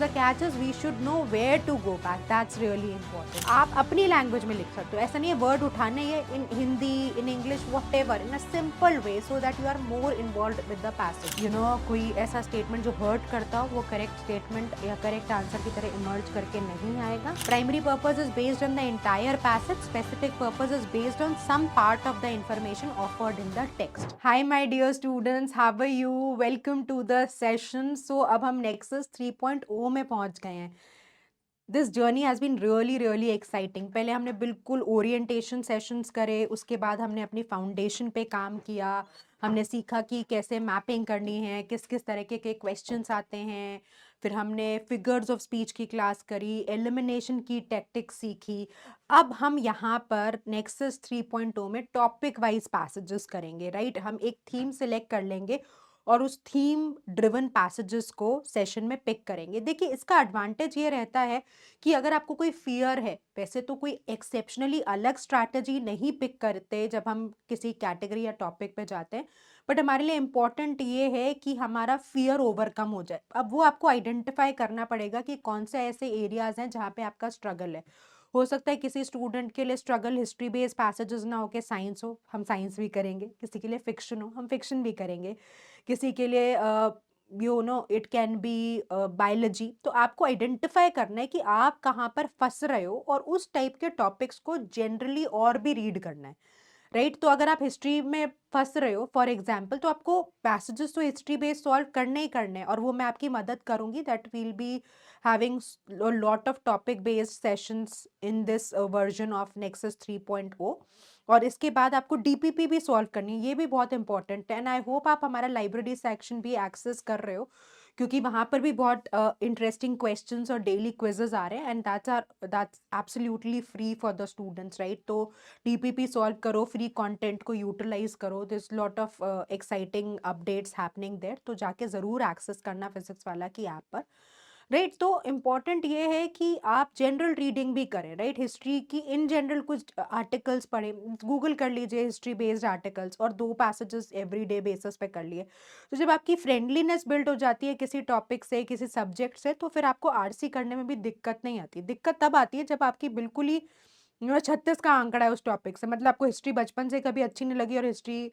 The catch is we should know where to go back, that's really important. आप अपनी language में लिख सकते हो, ऐसा नहीं है वर्ड उठाने ये in Hindi, in English, whatever, in a simple way so that you are more involve with the passage. कोई ऐसा स्टेटमेंट जो हर्ट करता हो वो करेक्ट स्टेटमेंट या करेक्ट आंसर की तरह इमर्ज करके नहीं आएगा। Primary purpose is based on the entire passage, specific purpose is based on some part of the information offered in the text. Hi my dear students, how are you, welcome to the session. So अब हम Nexus 3.0 में पहुंच गए हैं। This journey has been really really exciting. पहले हमने बिल्कुल orientation sessions करे, उसके बाद हमने अपनी फाउंडेशन पे काम किया, हमने सीखा कि कैसे मैपिंग करनी है, किस किस तरीके के क्वेश्चंस आते हैं, फिर हमने फिगर्स ऑफ स्पीच की क्लास करी, एलिमिनेशन की टैक्टिक्स सीखी। अब हम यहाँ पर नेक्सस 3.0 में टॉपिक वाइज पैसेजेस करेंगे, राइट? हम एक थीम सिलेक्ट कर लेंगे और उस थीम ड्रिवन पैसेजेस को सेशन में पिक करेंगे। देखिए, इसका एडवांटेज ये रहता है कि अगर आपको कोई फियर है, वैसे तो कोई एक्सेप्शनली अलग स्ट्रैटेजी नहीं पिक करते जब हम किसी कैटेगरी या टॉपिक पे जाते हैं, बट हमारे लिए इम्पॉर्टेंट ये है कि हमारा फियर ओवरकम हो जाए। अब वो आपको आइडेंटिफाई करना पड़ेगा कि कौन से ऐसे एरियाज हैं जहाँ पे आपका स्ट्रगल है। हो सकता है किसी स्टूडेंट के लिए स्ट्रगल हिस्ट्री बेस्ड पैसेजेस ना हो के साइंस हो, हम साइंस भी करेंगे। किसी के लिए फिक्शन हो, हम फिक्शन भी करेंगे। किसी के लिए इट कैन बी बायोलॉजी। तो आपको आइडेंटिफाई करना है कि आप कहाँ पर फंस रहे हो और उस टाइप के टॉपिक्स को जनरली और भी रीड करना है, राइट? तो अगर आप हिस्ट्री में फंस रहे हो फॉर एग्जाम्पल, तो आपको पैसेजेस तो हिस्ट्री बेस्ड सॉल्व करने ही करने हैं, और वो मैं आपकी मदद करूंगी। That will be having lot of topic based sessions in this version of nexus 3.0। और इसके बाद आपको डीपीपी भी सॉल्व करनी है, ये भी बहुत इंपॉर्टेंट है। एंड आई होप आप हमारा लाइब्रेरी सेक्शन भी एक्सेस कर रहे हो, क्योंकि वहाँ पर भी बहुत इंटरेस्टिंग क्वेश्चंस और डेली क्विजेज आ रहे हैं, and that's absolutely free for the students, right? तो डीपीपी सॉल्व करो, फ्री कंटेंट को यूटिलाइज करो, this lot of exciting updates happening there. तो जाके ज़रूर एक्सेस करना फिजिक्स वाला की ऐप पर, राइट? तो इम्पॉर्टेंट ये है कि आप जनरल रीडिंग भी करें, राइट? हिस्ट्री की इन जनरल कुछ आर्टिकल्स पढ़ें, गूगल कर लीजिए हिस्ट्री बेस्ड आर्टिकल्स, और 2 पैसेजेस एवरीडे बेसिस पे कर लिए। तो जब आपकी फ्रेंडलीनेस बिल्ड हो जाती है किसी टॉपिक से, किसी सब्जेक्ट से, तो फिर आपको आरसी करने में भी दिक्कत नहीं आती। दिक्कत तब आती है जब आपकी बिल्कुल ही 36 का आंकड़ा है उस टॉपिक से, मतलब आपको हिस्ट्री बचपन से कभी अच्छी नहीं लगी और हिस्ट्री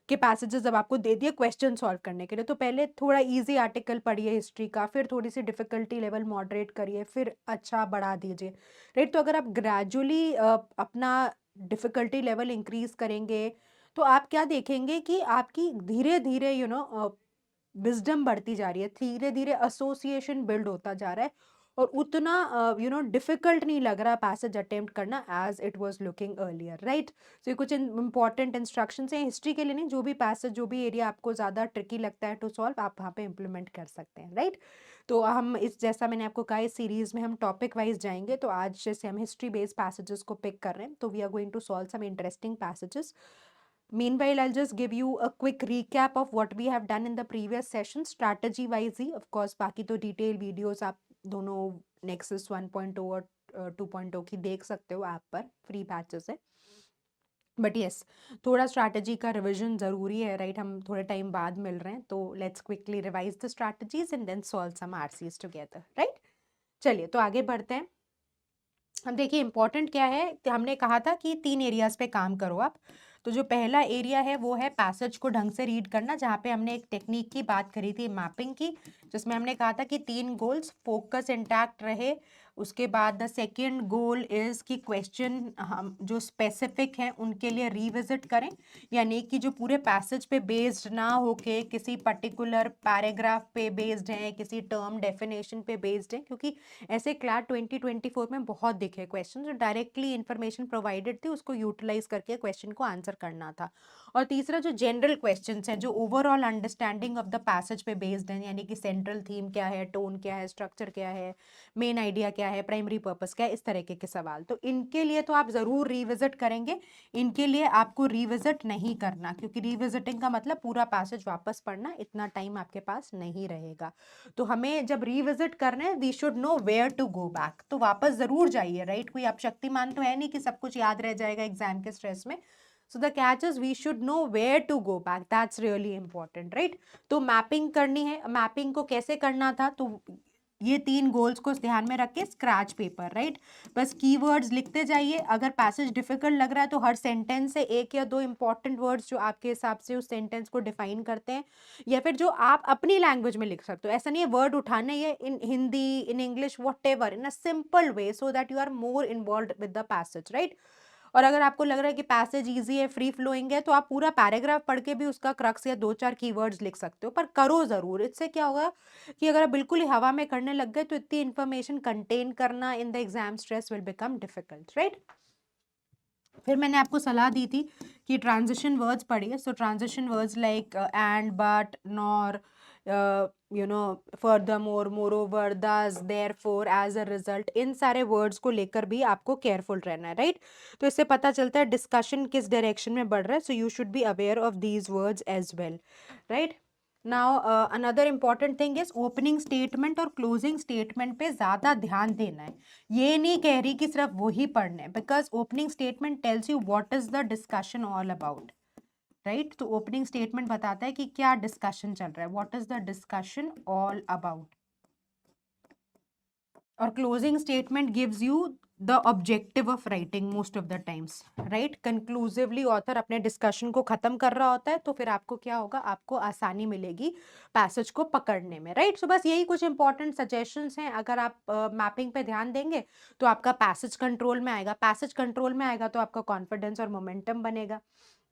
के पैसेजेस जब आपको दे दिए क्वेश्चन सॉल्व करने के लिए, तो पहले थोड़ा इजी आर्टिकल पढ़िए हिस्ट्री का, फिर थोड़ी सी डिफिकल्टी लेवल मॉडरेट करिए, फिर अच्छा बढ़ा दीजिए, राइट? तो अगर आप ग्रेजुअली अपना डिफिकल्टी लेवल इंक्रीज करेंगे, तो आप क्या देखेंगे कि आपकी धीरे धीरे विजडम बढ़ती जा रही है, धीरे धीरे एसोसिएशन बिल्ड होता जा रहा है, और उतना डिफिकल्ट नहीं लग रहा पैसेज अटेम्प्ट करना as it was looking earlier, right? तो ये कुछ इंपॉर्टेंट इंस्ट्रक्शंस हैं हिस्ट्री के लिए, नहीं, जो भी पैसेज, जो भी एरिया आपको ज़्यादा ट्रिकी लगता है टू सॉल्व, आप वहाँ पे इम्प्लीमेंट कर सकते हैं, राइट? तो हम इस, जैसा मैंने आपको कहा, इस सीरीज में हम टॉपिक वाइज जाएंगे। तो आज जैसे हम हिस्ट्री बेस्ड पैसेजेस को पिक कर रहे हैं, तो we are going to solve some interesting passages. Meanwhile, I'll just give you a quick recap of what we have done in the previous session, strategy wise he, of course बाकी तो detail videos आप दोनों Nexus 1.0 और 2.0 की देख सकते हो app पर, फ्री पैचेस है। बट यस, थोड़ा स्ट्रैटेजी का रिविजन ज़रूरी है, राइट? हम थोड़े टाइम बाद मिल रहे हैं, तो let's quickly revise the strategies and then solve some RCs together, right? चलिए, तो आगे बढ़ते हैं। अब देखिए, इंपॉर्टेंट क्या है, तो हमने कहा था कि 3 एरियाज पे काम करो आप। तो जो पहला एरिया है वो है पैसेज को ढंग से रीड करना, जहाँ पे हमने एक टेक्निक की बात करी थी, मैपिंग की, जिसमें हमने कहा था कि 3 गोल्स, फोकस इंटैक्ट रहे। उसके बाद द सेकेंड गोल इज कि क्वेश्चन हम जो स्पेसिफिक हैं उनके लिए रिविजिट करें, यानी कि जो पूरे पैसेज पे बेस्ड ना होके किसी पर्टिकुलर पैराग्राफ पे बेस्ड हैं, किसी टर्म डेफिनेशन पे बेस्ड हैं, क्योंकि ऐसे क्लास 2024 में बहुत दिखे क्वेश्चन जो डायरेक्टली इंफॉर्मेशन प्रोवाइडेड थी उसको यूटिलाइज करके क्वेश्चन को आंसर करना था। और तीसरा जो जनरल क्वेश्चंस हैं, जो overall understanding of the passage पे बेस्ड हैं, यानी कि सेंट्रल थीम क्या है, टोन क्या है, स्ट्रक्चर क्या है, मेन आइडिया क्या है, प्राइमरी पर्पस क्या है, इस तरीके के सवाल, तो इनके लिए तो आप ज़रूर रिविजिट करेंगे। इनके लिए आपको रिविजिट नहीं करना, क्योंकि रिविजिटिंग का मतलब पूरा पैसेज वापस पढ़ना, इतना टाइम आपके पास नहीं रहेगा। तो हमें जब रिविजिट करना है, we should know where to go back, तो वापस ज़रूर जाइए, राइट? कोई आप शक्तिमान तो है नहीं कि सब कुछ याद रह जाएगा एग्जाम के स्ट्रेस में। So the catch is we should know where to go back, that's really important, right? तो मैपिंग करनी है। मैपिंग को कैसे करना था, तो ये 3 गोल्स को ध्यान में रख के स्क्रैच पेपर, राइट। बस कीवर्ड्स लिखते जाइए। अगर पैसेज डिफिकल्ट लग रहा है तो हर सेंटेंस से 1 या 2 इंपॉर्टेंट वर्ड्स जो आपके हिसाब से उस सेंटेंस को डिफाइन करते हैं, या फिर जो आप अपनी लैंग्वेज में लिख सकते हो। ऐसा नहीं है वर्ड उठाने, ये in Hindi, in English, whatever, in a simple way so that you are more involved with the passage, right. और अगर आपको लग रहा है कि पैसेज इजी है, फ्री फ्लोइंग है, तो आप पूरा पैराग्राफ पढ़ के भी उसका क्रक्स या 2-4 कीवर्ड्स लिख सकते हो, पर करो जरूर। इससे क्या होगा कि अगर आप बिल्कुल ही हवा में करने लग गए तो इतनी इंफॉर्मेशन कंटेन करना in the exam stress will become difficult, right. फिर मैंने आपको सलाह दी थी कि ट्रांजिशन वर्ड्स पढ़िए। So transition words like and, but, nor, furthermore, moreover, thus, therefore, as a result, इन सारे वर्ड्स को लेकर भी आपको केयरफुल रहना है, राइट। तो इससे पता चलता है डिस्कशन किस डायरेक्शन में बढ़ रहा है। So you should be aware of these words as well, right. Now another important thing is opening statement और क्लोजिंग स्टेटमेंट पे ज़्यादा ध्यान देना है। ये नहीं कह रही कि सिर्फ वही पढ़ने, because opening statement tells you what is the discussion all about, right. तो ओपनिंग स्टेटमेंट बताता है कि क्या डिस्कशन चल रहा है, what is the discussion all about. और closing statement gives you the objective of writing most of the times, right. Conclusively author अपने डिस्कशन को खत्म कर रहा होता है, तो फिर आपको क्या होगा, आपको आसानी मिलेगी पैसेज को पकड़ने में, राइट। सो बस यही कुछ इंपॉर्टेंट सजेशंस हैं। अगर आप मैपिंग पे ध्यान देंगे तो आपका पैसेज कंट्रोल में आएगा। पैसेज कंट्रोल में आएगा तो आपका कॉन्फिडेंस और मोमेंटम बनेगा,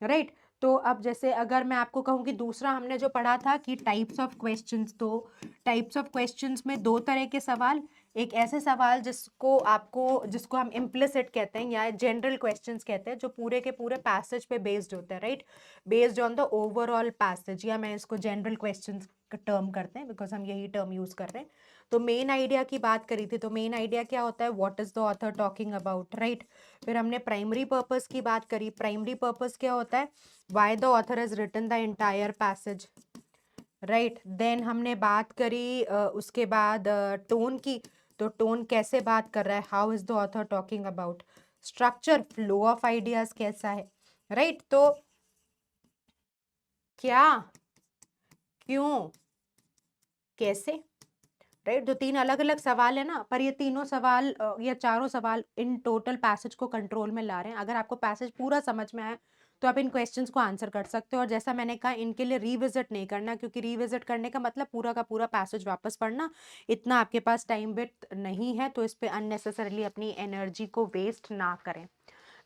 राइट। तो अब जैसे अगर मैं आपको कहूँ कि दूसरा हमने जो पढ़ा था कि टाइप्स ऑफ क्वेश्चंस, तो टाइप्स ऑफ क्वेश्चंस में 2 तरह के सवाल। एक ऐसे सवाल जिसको हम इम्प्लिसिट कहते हैं या जनरल क्वेश्चंस कहते हैं, जो पूरे के पूरे पैसेज पे बेस्ड होते हैं, right, based on the overall passage, या मैं इसको जनरल क्वेश्चंस का टर्म करते हैं बिकॉज हम यही टर्म यूज कर रहे हैं। तो मेन आइडिया की बात करी थी, तो मेन आइडिया क्या होता है, what is the author talking about, right. फिर हमने प्राइमरी पर्पस की बात करी। प्राइमरी पर्पस क्या होता है, why the author has written the entire passage, right. Then हमने बात करी उसके बाद टोन की। तो टोन कैसे बात कर रहा है, how is the author talking about. Structure, flow of ideas कैसा है, राइट। तो क्या, क्यों, कैसे, राइट। तो 3 अलग अलग सवाल है ना, पर ये तीनों सवाल या चारों सवाल इन टोटल पैसेज को कंट्रोल में ला रहे हैं। अगर आपको पैसेज पूरा समझ में आए तो आप इन क्वेश्चंस को आंसर कर सकते हो। और जैसा मैंने कहा, इनके लिए रिविजिट नहीं करना, क्योंकि रिविजिट करने का मतलब पूरा का पूरा पैसेज वापस पढ़ना, इतना आपके पास टाइम बिट नहीं है। तो इस पे अननेसेसरली अपनी एनर्जी को वेस्ट ना करें,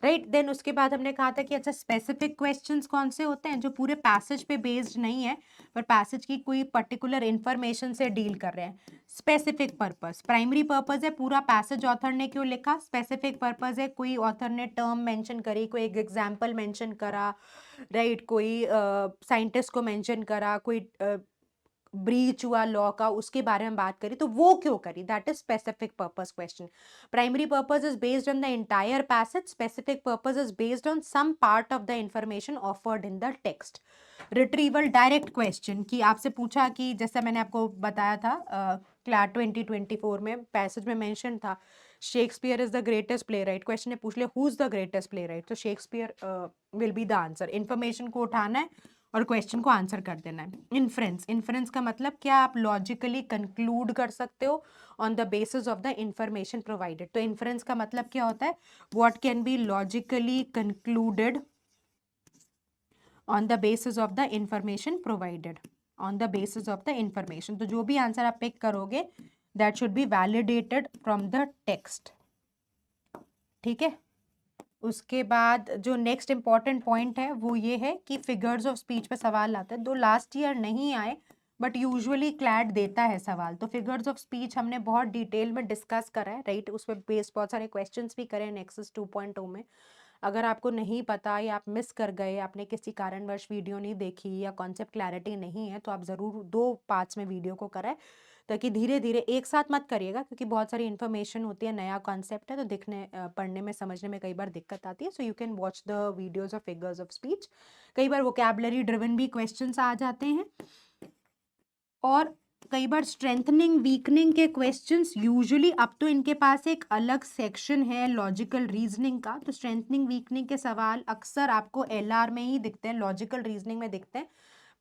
राइट। देन उसके बाद हमने कहा था कि अच्छा, स्पेसिफिक क्वेश्चंस कौन से होते हैं, जो पूरे पैसेज पे बेस्ड नहीं है, पर पैसेज की कोई पर्टिकुलर इंफॉर्मेशन से डील कर रहे हैं। स्पेसिफिक पर्पस, प्राइमरी पर्पस है पूरा पैसेज ऑथर ने क्यों लिखा। स्पेसिफिक पर्पस है कोई ऑथर ने टर्म मेंशन करी, कोई एक एग्जांपल मेंशन करा, राइट, कोई साइंटिस्ट को मेंशन करा, कोई ब्रीच हुआ लॉ का, उसके बारे में बात करी, तो वो क्यों करी, that is specific purpose question. Primary purpose is based on the entire passage, specific purpose is based on some part of the information offered in the text. Retrieval, direct question की आपसे पूछा कि जैसा मैंने आपको बताया था क्लास 2024 में पैसेज में मेंशन था, Shakespeare is the greatest playwright. Question ने पूछ लिया who is the greatest playwright, तो Shakespeare will be the answer. Information को उठाना है और क्वेश्चन को आंसर कर देना है। इन्फ्रेंस, इन्फ्रेंस का मतलब क्या, आप लॉजिकली कंक्लूड कर सकते हो on the basis of the information provided. तो इन्फ्रेंस का मतलब क्या होता है, what can be logically concluded on the basis of the information provided, on the basis of the information. तो जो भी आंसर आप पिक करोगे that should be validated from the text, ठीक है। उसके बाद जो नेक्स्ट इंपॉर्टेंट पॉइंट है वो ये है कि फिगर्स ऑफ स्पीच पे सवाल आते हैं। दो लास्ट ईयर नहीं आए बट यूजुअली क्लैट देता है सवाल। तो फिगर्स ऑफ स्पीच हमने बहुत डिटेल में डिस्कस करा है, राइट। उस पर बेस्ड बहुत सारे क्वेश्चंस भी करे हैं नेक्सस 2.0 में। अगर आपको नहीं पता या आप मिस कर गए, आपने किसी कारणवश वीडियो नहीं देखी या कॉन्सेप्ट क्लैरिटी नहीं है, तो आप ज़रूर 2 पार्ट्स में वीडियो को कराएं, ताकि धीरे धीरे, एक साथ मत करिएगा क्योंकि बहुत सारी इन्फॉर्मेशन होती है, नया कॉन्सेप्ट है, तो दिखने पढ़ने में समझने में कई बार दिक्कत आती है। So you can watch the videos of figures of speech. कई बार वोकैबुलरी ड्रिवन भी क्वेश्चंस आ जाते हैं, और कई बार स्ट्रेंथनिंग वीकनिंग के क्वेश्चंस यूजुअली, अब तो इनके पास एक अलग सेक्शन है लॉजिकल रीजनिंग का। तो स्ट्रेंथनिंग वीकनिंग के सवाल अक्सर आपको एलआर में ही दिखते हैं, लॉजिकल रीजनिंग में दिखते हैं,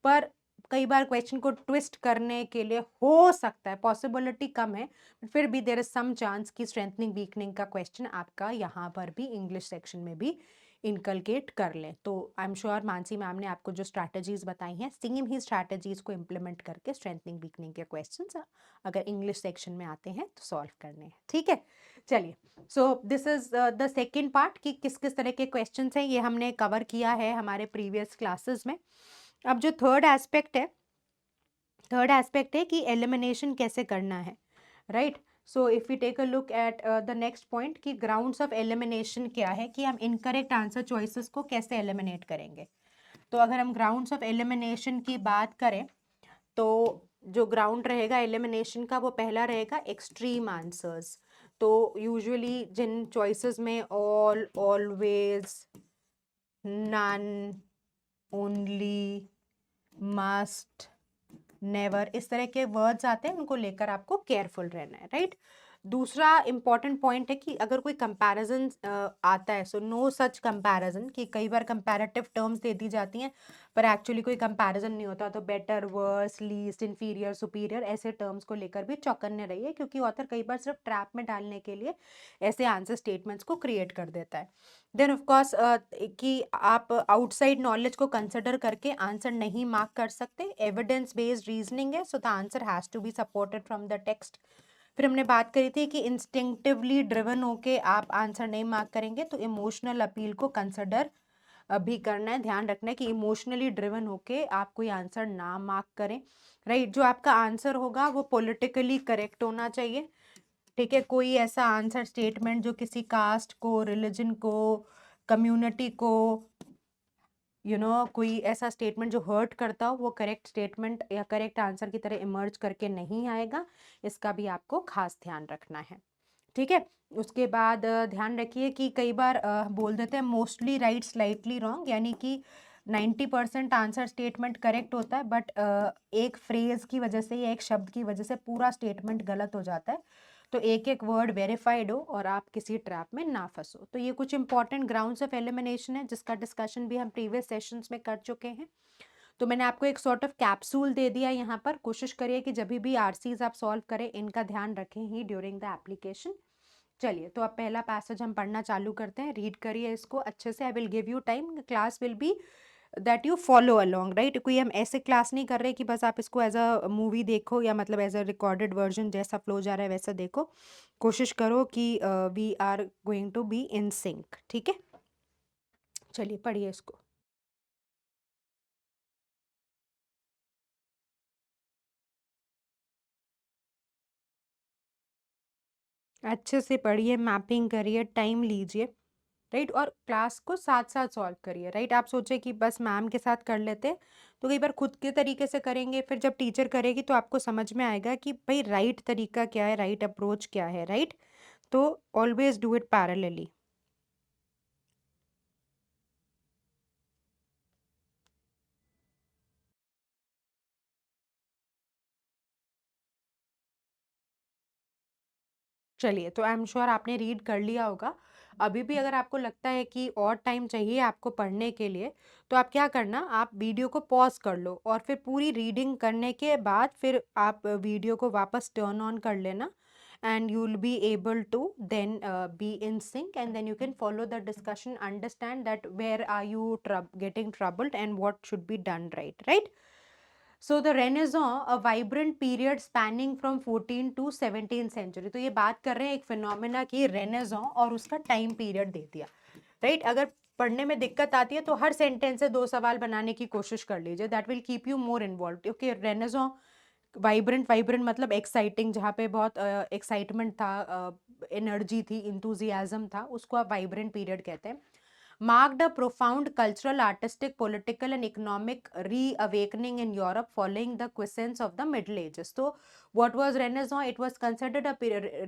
पर कई बार क्वेश्चन को ट्विस्ट करने के लिए हो सकता है, पॉसिबिलिटी कम है, फिर भी देयर इज सम चांस कि स्ट्रेंथनिंग वीकनिंग का क्वेश्चन आपका यहाँ पर भी इंग्लिश सेक्शन में भी इनकलकेट कर लें। तो I am sure Mansi ma'am ने आपको जो स्ट्रैटेजीज बताई हैं, सेम ही स्ट्रैटेजीज को इम्प्लीमेंट करके स्ट्रेंथनिंग वीकनिंग के क्वेश्चंस अगर इंग्लिश सेक्शन में आते हैं तो सॉल्व करने हैं। ठीक है, चलिए, so this is the second part कि किस किस तरह के क्वेश्चंस हैं, ये हमने कवर किया है हमारे प्रीवियस क्लासेस में। अब जो थर्ड एस्पेक्ट है कि एलिमिनेशन कैसे करना है, right. So if we take a look at the next point कि ग्राउंड्स ऑफ एलिमिनेशन क्या है, कि हम इनकरेक्ट आंसर चॉइसेस को कैसे एलिमिनेट करेंगे। तो अगर हम ग्राउंड्स ऑफ एलिमिनेशन की बात करें तो जो ग्राउंड रहेगा एलिमिनेशन का वो पहला रहेगा एक्सट्रीम आंसर्स। तो यूजुअली जिन चॉइसेस में all, always, none, only, must, never इस तरह के वर्ड्स आते हैं, उनको लेकर आपको केयरफुल रहना है, राइट। दूसरा इंपॉर्टेंट पॉइंट है कि अगर कोई कंपैरिजन आता है, सो नो सच कंपैरिजन, कि कई बार कंपैरेटिव टर्म्स दे दी जाती हैं पर एक्चुअली कोई कंपैरिजन नहीं होता, तो better, worse, least, inferior, superior ऐसे टर्म्स को लेकर भी चौकन्ने रहिए, क्योंकि ऑथर कई बार सिर्फ ट्रैप में डालने के लिए ऐसे आंसर स्टेटमेंट्स को क्रिएट कर देता है। देन ऑफ कोर्स कि आप आउटसाइड नॉलेज को कंसिडर करके आंसर नहीं मार्क कर सकते, एविडेंस बेस्ड रीजनिंग है, so the answer has to be supported from the text. फिर हमने बात करी थी कि इंस्टिंक्टिवली ड्रिवन होके आप आंसर नहीं मार्क करेंगे, तो इमोशनल अपील को कंसिडर भी करना है, ध्यान रखना है कि इमोशनली ड्रिवन होके आप कोई आंसर ना मार्क करें, राइट। जो आपका आंसर होगा वो पॉलिटिकली करेक्ट होना चाहिए, ठीक है। कोई ऐसा आंसर स्टेटमेंट जो किसी कास्ट को, रिलीजन को, कम्युनिटी को, कोई ऐसा स्टेटमेंट जो हर्ट करता हो, वो करेक्ट स्टेटमेंट या करेक्ट आंसर की तरह इमर्ज करके नहीं आएगा, इसका भी आपको खास ध्यान रखना है, ठीक है। उसके बाद ध्यान रखिए कि कई बार बोल देते हैं मोस्टली राइट स्लाइटली रॉन्ग, यानी कि 90% आंसर स्टेटमेंट करेक्ट होता है, बट एक फ्रेज की वजह से या एक शब्द की वजह से पूरा स्टेटमेंट गलत हो जाता है। तो एक एक वर्ड वेरीफाइड हो और आप किसी ट्रैप में ना फंसो। तो ये कुछ इंपॉर्टेंट ग्राउंड्स ऑफ एलिमिनेशन है, जिसका डिस्कशन भी हम प्रीवियस सेशंस में कर चुके हैं। तो मैंने आपको एक सॉर्ट ऑफ कैप्सूल दे दिया यहाँ पर। कोशिश करिए कि जब भी आरसीज आप सॉल्व करें, इनका ध्यान रखें ही ड्यूरिंग द एप्लीकेशन। चलिए, तो अब पहला पैसेज हम पढ़ना चालू करते हैं। रीड करिए इसको अच्छे से। I will give you time, class will be that you follow along, right. कोई हम ऐसे क्लास नहीं कर रहे कि बस आप इसको एज अ मूवी देखो, या मतलब एज अ रिकॉर्डेड वर्जन जैसा फ्लो जा रहा है वैसा देखो। कोशिश करो कि we are going to be in sync, ठीक है। चलिए पढ़िए इसको। अच्छे से पढ़िए, मैपिंग करिए, टाइम लीजिए, राइट। और क्लास को साथ साथ सॉल्व करिए, राइट। आप सोचे कि बस मैम के साथ कर लेते, तो कई बार खुद के तरीके से करेंगे, फिर जब टीचर करेगी तो आपको समझ में आएगा कि भाई राइट तरीका क्या है, राइट अप्रोच क्या है, राइट। तो ऑलवेज डू इट पैरेलली। चलिए, तो आई एम श्योर आपने रीड कर लिया होगा। अभी भी अगर आपको लगता है कि और टाइम चाहिए आपको पढ़ने के लिए, तो आप क्या करना, आप वीडियो को पॉज कर लो और फिर पूरी रीडिंग करने के बाद फिर आप वीडियो को वापस टर्न ऑन कर लेना, and you will be able to then be in sync, and then you can follow the discussion, understand that where are you getting troubled and what should be done, right. So the Renaissance, a vibrant period spanning from 14 to 17th century। तो ये बात कर रहे हैं एक phenomena की, renaissance, और उसका टाइम पीरियड दे दिया, राइट। अगर पढ़ने में दिक्कत आती है तो हर सेंटेंस से 2 सवाल बनाने की कोशिश कर लीजिए, that will keep you more involve, क्योंकि रेनेसां वाइब्रेंट मतलब एक्साइटिंग, जहाँ पे बहुत एक्साइटमेंट था, एनर्जी थी, इंथुजियाज्म था, उसको आप वाइब्रेंट पीरियड कहते हैं। Marked a profound cultural, artistic, political and economic reawakening in Europe following the quiescence of the Middle Ages। तो what was Renaissance? It was considered a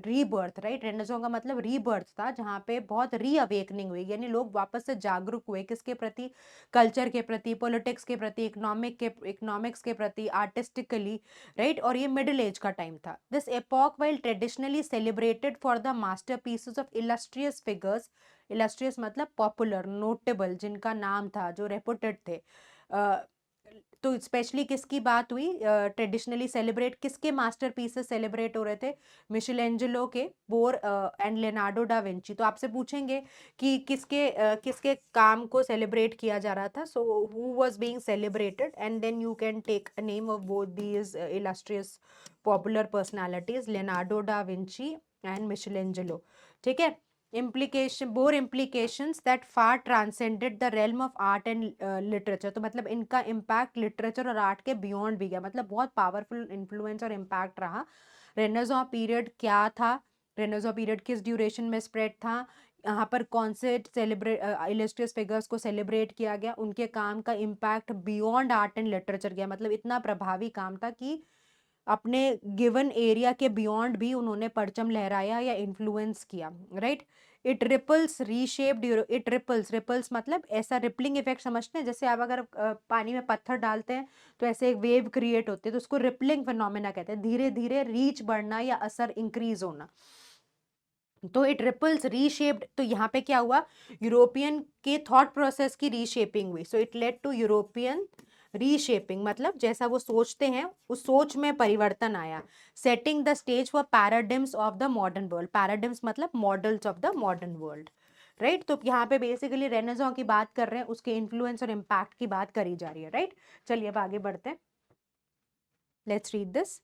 rebirth, right? Renaissance का मतलब rebirth था, जहाँ पे बहुत reawakening हुई, यानी लोग वापस से जागरूक हुए, किसके प्रति, कल्चर के प्रति, पॉलिटिक्स के प्रति, इकोनॉमिक्स के प्रति, आर्टिस्टिकली, राइट। और ये मिडिल एज का टाइम था। This epoch while traditionally celebrated for the masterpieces of illustrious figures, illustrious मतलब पॉपुलर, नोटेबल, जिनका नाम था, जो रेपुटेड थे, तो स्पेशली किसकी बात हुई, ट्रेडिशनली सेलिब्रेट किसके मास्टरपीसेस सेलिब्रेट हो रहे थे, मिशेलेंजेलो के, bore and Leonardo da Vinci. तो आपसे पूछेंगे कि किसके काम को सेलिब्रेट किया जा रहा था, so who was being celebrated, and then you can take a name of both these illustrious popular personalities, Leonardo da Vinci and Michelangelo. ठीक है, implications that far transcended the realm of art and literature। तो मतलब इनका impact literature और art के beyond भी गया, मतलब बहुत पावरफुल इन्फ्लुएंस और इम्पैक्ट रहा। रेनेसां पीरियड क्या था, रेनेसां पीरियड किस ड्यूरेशन में स्प्रेड था, यहाँ पर कौन से इलस्ट्रियस फिगर्स को सेलिब्रेट किया गया, उनके काम का impact beyond art and literature गया, मतलब इतना प्रभावी काम था कि अपने गिवन एरिया के बियॉन्ड भी उन्होंने परचम लहराया या इन्फ्लुएंस किया, right. It ripples reshaped, it ripples मतलब ऐसा रिपलिंग इफेक्ट समझते हैं, जैसे आप अगर पानी में पत्थर डालते हैं तो ऐसे एक वेव क्रिएट होती है, तो उसको रिपलिंग फिनोमेना कहते हैं, धीरे धीरे रीच बढ़ना या असर इंक्रीज होना। तो इट रिपल्स रीशेप्ड, तो यहाँ पे क्या हुआ, यूरोपियन के थॉट प्रोसेस की रीशेपिंग हुई। So it led to European reshaping, मतलब जैसा वो सोचते हैं उस सोच में परिवर्तन आया। Setting the stage for paradigms of the modern world, paradigms मतलब models of the modern world, right. तो यहाँ पे बेसिकली रेनेसां की बात कर रहे हैं, उसके इन्फ्लुएंस और इम्पैक्ट की बात करी जा रही है, राइट। चलिए अब आगे बढ़ते हैं, लेट्स रीड दिस।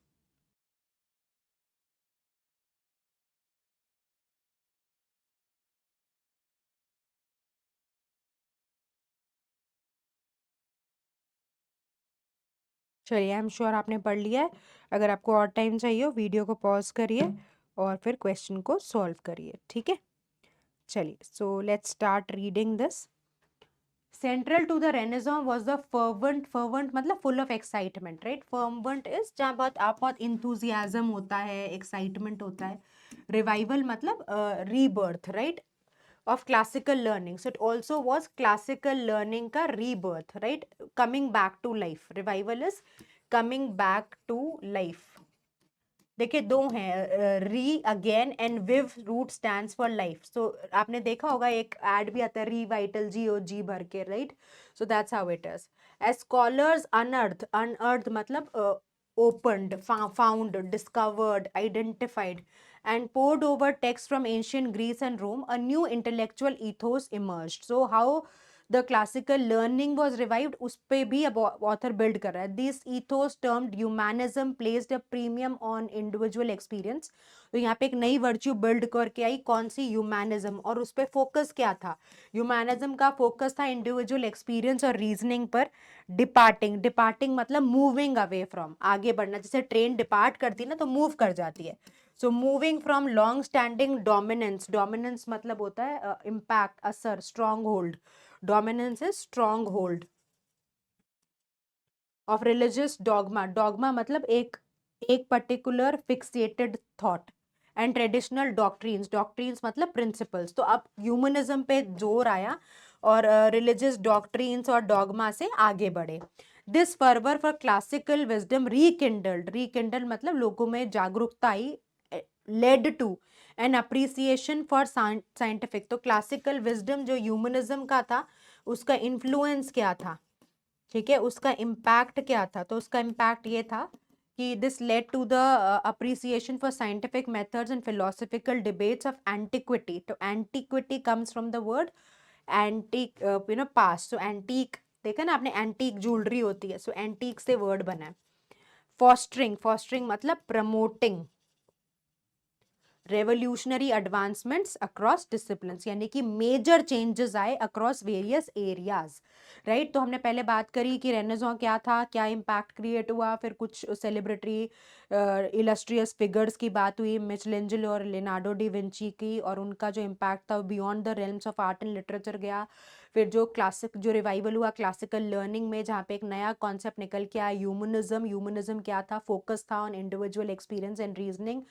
चलिए, आई एम श्योर आपने पढ़ लिया है। अगर आपको और टाइम चाहिए हो, वीडियो को पॉज करिए और फिर क्वेश्चन को सॉल्व करिए, ठीक है। चलिए, so let's start reading this. Central to the renaissance was the fervent, fervent मतलब full of excitement, right. Fervent is जहाँ बहुत इंथुजियाज्म होता है, एक्साइटमेंट होता है। रिवाइवल मतलब rebirth, right, of classical learning. So it also was classical learning का rebirth, right? Coming back to life. Revival is coming back to life. देखिए दो हैं, re again and viv root stands for life. So आपने देखा होगा एक add भी आता है, रीवाइटल, जी ओ जी भर के, right. So that's how it is. As scholars unearth, unearth मतलब opened, found, discovered, identified, and poured over texts from ancient Greece and Rome, a new intellectual ethos emerged. So how the classical learning was revived, उस पे भी अब author build कर रहा है। This ethos termed humanism placed a premium on individual experience। तो यहाँ पे एक नई वर्च्यू बिल्ड करके आई, कौन सी, ह्यूमैनिज्म, और उस पे फोकस क्या था, ह्यूमैनिज्म का फोकस था इंडिविजुअल एक्सपीरियंस और रीजनिंग पर। डिपार्टिंग, डिपार्टिंग मतलब मूविंग अवे फ्रॉम, आगे बढ़ना, जैसे ट्रेन डिपार्ट करती है ना तो मूव कर जाती है। So moving from long standing dominance, dominance मतलब होता है इम्पैक्ट, असर, strong hold, dominance is strong hold of religious dogma, dogma मतलब एक particular fixated thought, and traditional doctrines, doctrines मतलब प्रिंसिपल्स। तो अब ह्यूमनिज्म पे जोर आया और रिलीजियस डॉक्ट्रीन्स और डॉगमा से आगे बढ़े। This fervour for classical wisdom rekindled, rekindle मतलब लोगों में जागरूकता आई, led to an appreciation for scientific. तो क्लासिकल विजडम जो ह्यूमनिज्म का था, उसका इन्फ्लुएंस क्या था, ठीक है, उसका इम्पैक्ट क्या था, तो उसका इम्पैक्ट ये था कि this led to the appreciation for scientific methods and philosophical debates of antiquity. तो antiquity comes from the word antique, past. So antique देखा ना आपने, एंटीक ज्वेलरी होती है, सो एंटीक से वर्ड बना है। फॉस्टरिंग, फॉस्टरिंग मतलब promoting revolutionary advancements across disciplines, यानी कि मेजर चेंजेस आए अक्रॉस वेरियस एरियाज, राइट। तो हमने पहले बात करी कि रेनेसां क्या था, क्या इम्पैक्ट क्रिएट हुआ, फिर कुछ सेलिब्रिटी इलस्ट्रियस फिगर्स की बात हुई, मिचेलेंजेलो और लियोनार्डो डी विंची की, और उनका जो इम्पैक्ट था beyond the realms of art and literature गया। फिर जो रिवाइवल हुआ क्लासिकल लर्निंग में, जहाँ पे एक नया कॉन्सेप्ट निकल के आया, ह्यूमनिज्म, ह्यूमनिज्म क्या था, फोकस था on individual experience and reasoning.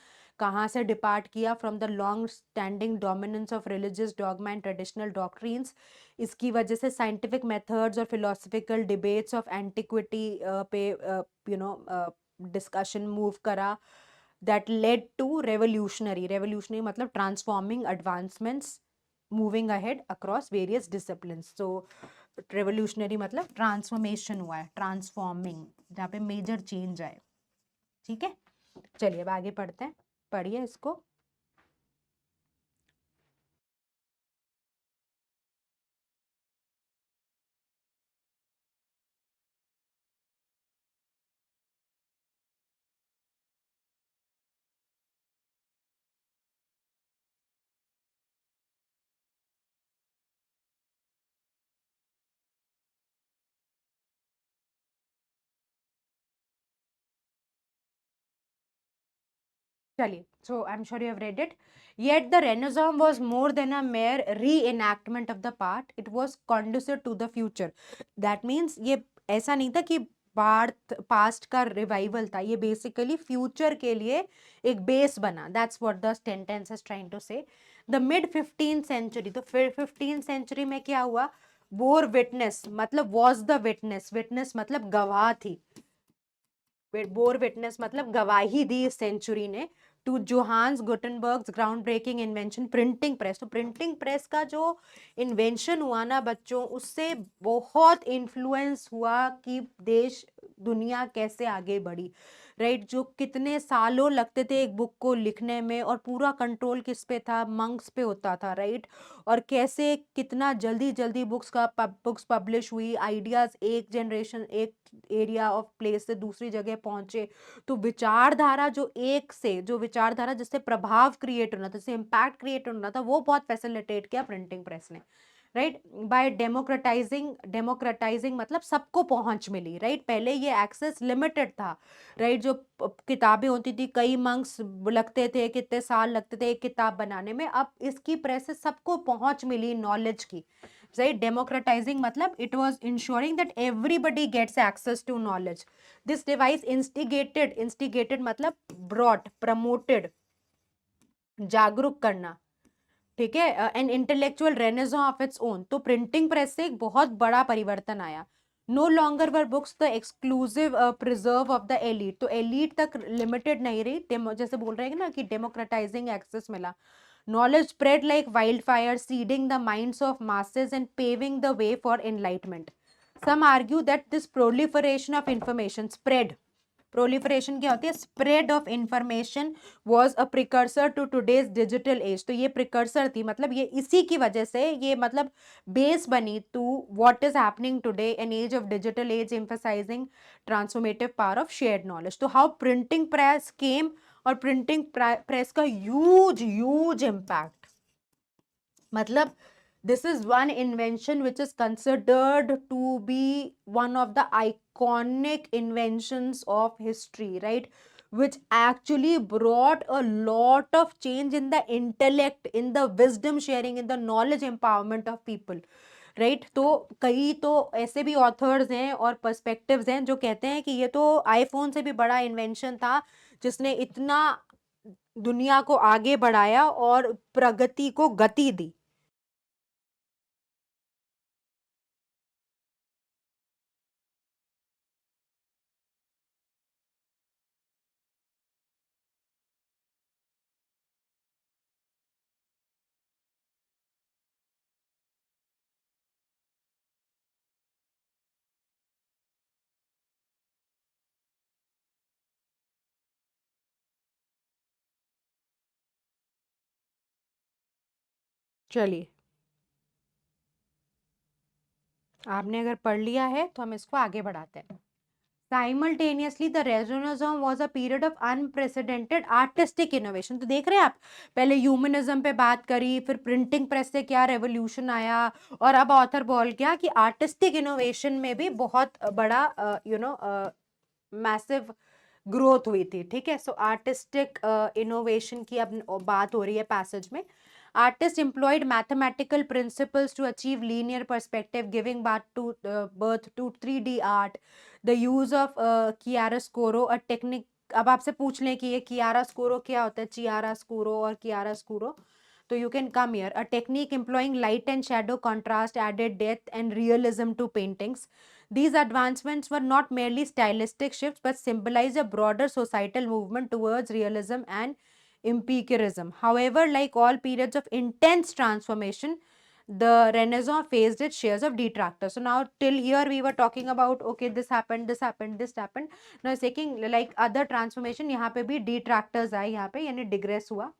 कहाँ से डिपार्ट किया, from the long standing dominance of religious dogma and traditional doctrines. इसकी वजह से साइंटिफिक मेथड्स और फिलोसफिकल डिबेट्स ऑफ एंटिक्विटी पे डिस्कशन मूव करा। That led to revolutionary, revolutionary मतलब transforming advancements moving ahead across various disciplines. So revolutionary मतलब transformation हुआ है, ट्रांसफॉर्मिंग, जहाँ पे मेजर चेंज आए। ठीक है, चलिए अब आगे पढ़ते हैं, पढ़िए इसको। चलिए, so I'm sure you have read it. Yet the Renaissance was more than a mere reenactment of the past. It was conducive to the future. That means ये ऐसा नहीं था कि पास्ट का रिवाइवल था, ये बेसिकली फ्यूचर के लिए एक बेस बना। That's what the sentence is trying to say. The mid 15th century, तो फिर 15th सेंचुरी में क्या हुआ? बोर विटनेस मतलब वॉज द विटनेस, विटनेस मतलब गवाह थी, बोर विटनेस मतलब गवाही दी इस सेंचुरी ने to Johannes Gutenberg's groundbreaking invention printing press. तो प्रिंटिंग प्रेस का जो इन्वेंशन हुआ ना बच्चों, उससे बहुत इन्फ्लुएंस हुआ कि देश दुनिया कैसे आगे बढ़ी, राइट। जो कितने सालों लगते थे एक बुक को लिखने में, और पूरा कंट्रोल किस पे था? मंक्स पे होता था, राइट। और कैसे कितना जल्दी जल्दी बुक्स पब्लिश हुई, आइडियाज एक जनरेशन एक एरिया ऑफ प्लेस से दूसरी जगह पहुंचे। तो विचारधारा जो विचारधारा जिससे प्रभाव क्रिएट होना था, जिससे इम्पैक्ट क्रिएट होना था, वो बहुत फैसिलिटेट किया प्रिंटिंग प्रेस ने, राइट। बाय डेमोक्रेटाइजिंग मतलब सबको पहुंच मिली, राइट। पहले ये एक्सेस लिमिटेड था, राइट। जो किताबें होती थी, कई मंक्स लगते थे, कितने साल लगते थे एक किताब बनाने में, अब इसकी प्रेस से सबको पहुंच मिली नॉलेज की, राइट। डेमोक्रेटाइजिंग मतलब it was ensuring that everybody gets access to knowledge. This device instigated मतलब ब्रॉट, प्रमोटेड, जागरूक करना, ठीक है, an intellectual renaissance of its own. तो प्रिंटिंग प्रेस से एक बहुत बड़ा परिवर्तन आया। No longer were books the exclusive preserve of the elite. तो एलीट तक लिमिटेड नहीं रही, जैसे बोल रहे हैं ना कि डेमोक्रेटाइजिंग एक्सेस मिला। Knowledge spread like wildfire, seeding the minds of masses and paving the way for enlightenment. Some argue that this proliferation of information spread, proliferation क्या होती है? Spread of information was a precursor to today's digital age. तो ये precursor थी, मतलब ये इसी की वजह से ये मतलब बेस बनी to what is happening today an age of digital age, emphasizing transformative power of shared knowledge. तो हाउ प्रिंटिंग प्रेस केम, और प्रिंटिंग प्रेस का ह्यूज ह्यूज इम्पैक्ट, मतलब this is one invention which is considered to be one of the iconic inventions of history, right, which actually brought a lot of change in the intellect, in the wisdom sharing, in the knowledge empowerment of people, right. तो कई तो ऐसे भी authors हैं और perspectives हैं जो कहते हैं कि ये तो आईफोन से भी बड़ा इन्वेंशन था, जिसने इतना दुनिया को आगे बढ़ाया और प्रगति को गति दी। चलिए, आपने अगर पढ़ लिया है तो हम इसको आगे बढ़ाते हैं। Simultaneously the renaissance was a period of unprecedented artistic innovation. तो देख रहे हैं आप, पहले ह्यूमनिज्म पे बात करी, फिर प्रिंटिंग प्रेस से क्या रेवोल्यूशन आया, और अब ऑथर बोल गया कि आर्टिस्टिक इनोवेशन में भी बहुत बड़ा मैसिव ग्रोथ हुई थी, ठीक है। सो आर्टिस्टिक इनोवेशन की अब बात हो रही है पैसेज में। Artists employed mathematical principles to achieve linear perspective, giving birth to 3D art. The use of chiaroscuro, a technique। अब आपसे पूछ लें कि ये chiaroscuro क्या होता है, chiaroscuro और chiaroscuro, तो you can come here. A technique employing light and shadow contrast added depth and realism to paintings. These advancements were not merely stylistic shifts but symbolized a broader societal movement towards realism and empiricism. However, like all periods of intense transformation, the Renaissance faced its shares of detractors. So now till here we were talking about okay this happened, this happened, this happened. Now it's taking like other transformation, यहाँ पे भी detractors आए यहाँ पे, यानी digress हुआ.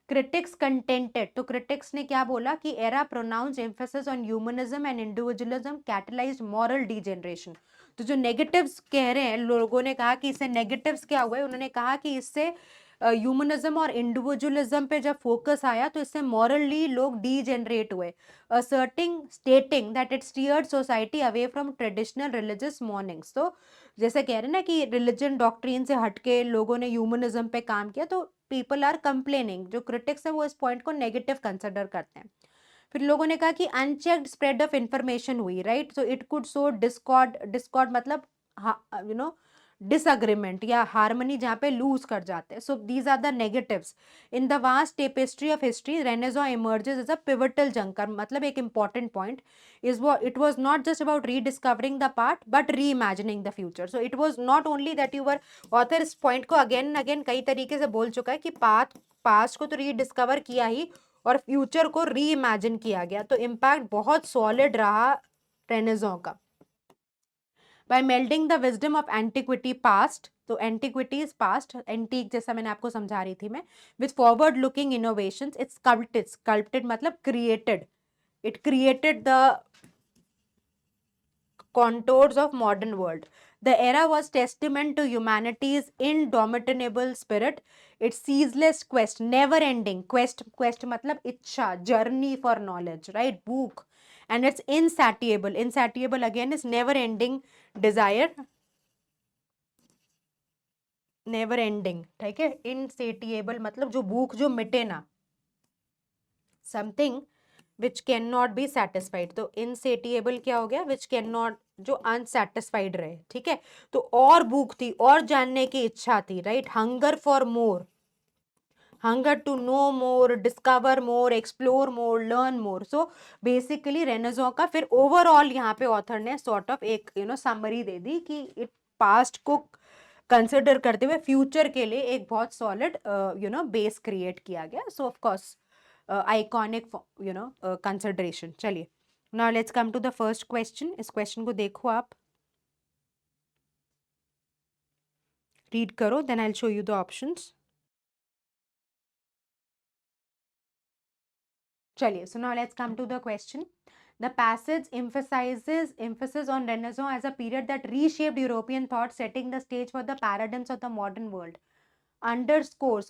Critics contended, तो critics ने क्या बोला कि era pronounced emphasis on humanism and individualism catalyzed moral degeneration. तो जो negatives कह रहे हैं, लोगों ने कहा कि इससे negatives क्या हुए, उन्होंने कहा कि इससे ह्यूमनिज्म और इंडिविजुअलिज्म पे जब फोकस आया तो इससे मॉरली लोग डीजेनरेट हुए, asserting stating that it steered society away from traditional religious mournings. तो जैसे कह रहे हैं ना कि रिलीजन डॉक्ट्रिन से हटके लोगों ने ह्यूमनिज्म पे काम किया, तो पीपल आर कंप्लेनिंग, जो क्रिटिक्स है वो इस पॉइंट को नेगेटिव कंसिडर करते हैं. फिर लोगों ने कहा कि अनचेक्ड स्प्रेड ऑफ इंफॉर्मेशन हुई, right. So it could sow discord, discord मतलब यू नो डिसएग्रीमेंट या हार्मनी जहाँ पे लूज कर जाते हैं. So these are the negatives. In the vast tapestry of history renaissance emerges as a pivotal juncture, मतलब एक important point is what it was not just about rediscovering the part but reimagining the future. So it was not only that you were, author इस point को again and again कई तरीके से बोल चुका है कि पास्ट को तो रीडिस्कवर किया ही और फ्यूचर को रीइमेजिन किया गया. तो इम्पैक्ट बहुत सॉलिड रहा रेनेसां का. by melding the wisdom of antiquity past, तो antiquity is past, antique जैसा मैंने आपको समझा रही थी मैं, with forward looking innovations, it sculpted मतलब created, it created the contours of modern world. The era was testament to humanity's indomitable spirit, its ceaseless quest, never ending quest मतलब इच्छा, journey for knowledge, right, book, and it's insatiable again is never ending desire, never ending, ठीक है. insatiable मतलब जो भूख जो मिटे ना, something which cannot be satisfied. तो insatiable क्या हो गया, which cannot, जो unsatisfied रहे, ठीक है. तो और भूख थी, और जानने की इच्छा थी, right. hunger for more, hunger to know more, discover more, explore more, learn more. So basically renaissance का फिर overall यहाँ पे ऑथर ने sort of एक summary दे दी कि it past को कंसिडर करते हुए फ्यूचर के लिए एक बहुत सॉलिड बेस क्रिएट किया गया. So of course iconic consideration. चलिए now let's come to the first question. इस क्वेश्चन को देखो, आप रीड करो, then I will show you the options. चलिए, so now let's come to the question. The passage emphasis on Renaissance as a period that reshaped European thought, setting the stage for the paradigms of the modern world. Underscores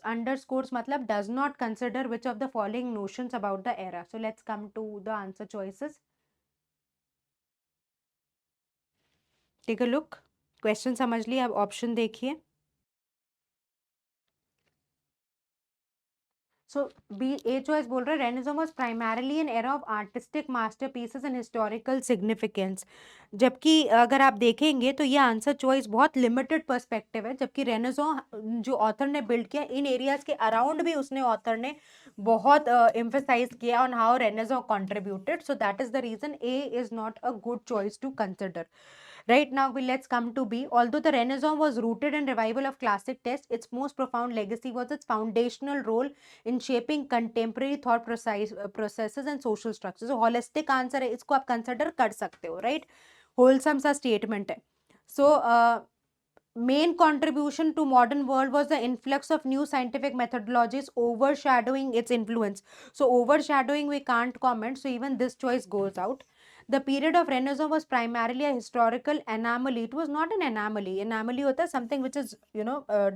matlab does not consider which of the following notions about the era. So let's come to the answer choices. Take a look. Question समझ लिया, अब option देखिए. So B, A choice बोल रहा है Renaissance was primarily an era of artistic masterpieces and historical significance. जबकि अगर आप देखेंगे तो ये आंसर चॉइस बहुत लिमिटेड पर्सपेक्टिव है, जबकि Renaissance जो ऑथर ने बिल्ड किया इन एरियाज के अराउंड भी उसने ऑथर ने बहुत एम्फेसाइज किया on how Renaissance contributed. So that is the reason A is not a good choice to consider. Right now, let's come to B. Although the Renaissance was rooted in revival of classic texts, its most profound legacy was its foundational role in shaping contemporary thought processes and social structures. So holistic answer है, इसको आप consider कर सकते हो, right? Wholesome सा statement है. So main contribution to modern world was the influx of new scientific methodologies overshadowing its influence. So overshadowing we can't comment, so even this choice goes out. The period of Renaissance was primarily a historical anomaly. It was not an anomaly. Anomaly hota है something which is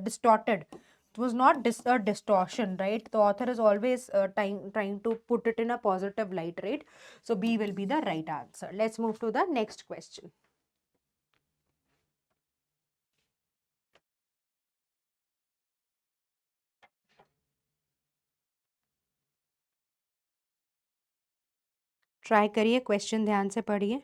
distorted. It was not a distortion, right? The author is always trying to put it in a positive light, right? So B will be the right answer. Let's move to the next question. Try करिए, question ध्यान से पढ़िए.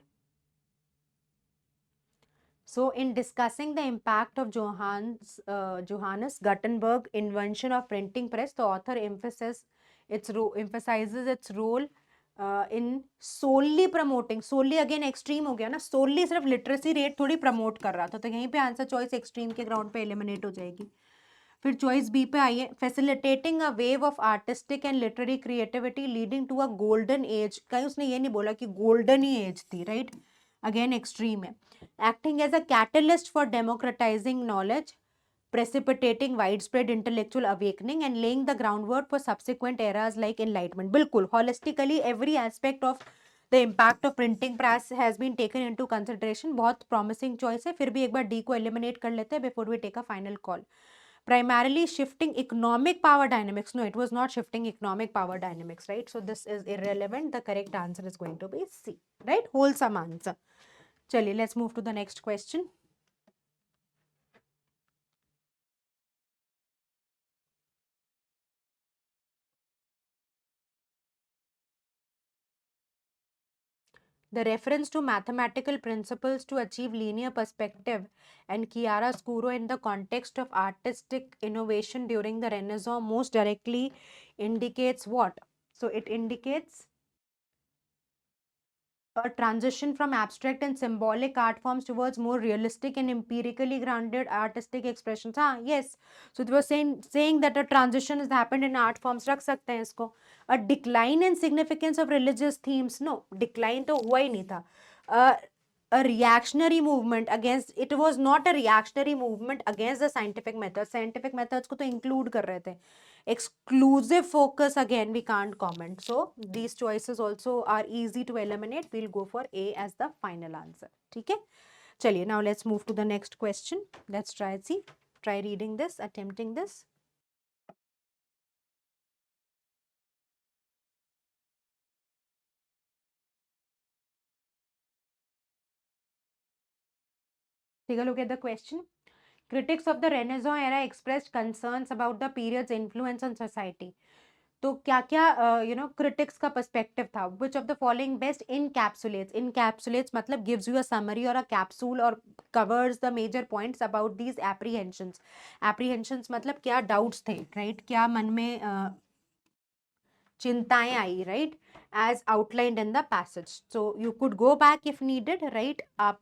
So in discussing the impact of Johannes Gutenberg invention of printing press, the author emphasizes its role in solely promoting, solely again extreme हो गया ना, solely सिर्फ literacy rate थोड़ी promote कर रहा था, तो यहीं पे आंसर चॉइस extreme के ग्राउंड पे एलिमिनेट हो जाएगी. फिर चॉइस बी पे आइए, facilitating a wave of artistic and literary creativity leading to a golden age, कहीं उसने ये नहीं बोला कि गोल्डन ही एज थी, राइट, अगेन एक्सट्रीम है। Acting as a catalyst for democratising knowledge, precipitating widespread intellectual awakening and laying the groundwork for subsequent eras like enlightenment. बिल्कुल holistically every aspect of the impact of printing press has been taken into consideration. बहुत promising choice है, फिर भी एक बार D को eliminate कर लेते हैं before we take a final call. Primarily shifting economic power dynamics. No, it was not shifting economic power dynamics, right? So this is irrelevant. The correct answer is going to be C, right? Wholesome answer. चलिए, let's move to the next question. The reference to mathematical principles to achieve linear perspective and chiaroscuro in the context of artistic innovation during the Renaissance most directly indicates what? So it indicates a transition from abstract and symbolic art forms towards more realistic and empirically grounded artistic expressions. हाँ, yes. So it was saying that a transition has happened in art forms. रख सकते हैं इसको. A decline in significance of religious themes. No, decline तो हुआ ही नहीं था. A reactionary movement against, it was not a reactionary movement against the scientific methods. Scientific methods को तो include कर रहे थे. Exclusive focus, again we can't comment. So these choices also are easy to eliminate. We'll go for A as the final answer. Okay, chaliye, now let's move to the next question. Let's try reading this, attempting this. Take a look at the question. Critics of the Renaissance era expressed concerns about the period's influence on society. तो क्या क्या critics का perspective था. Which of the following best encapsulates मतलब gives you a summary और a capsule और covers the major points about these apprehensions मतलब क्या डाउट्स थे, राइट, क्या मन में चिंताएं आई, right, as outlined in the passage. So you could go back if needed, right, आप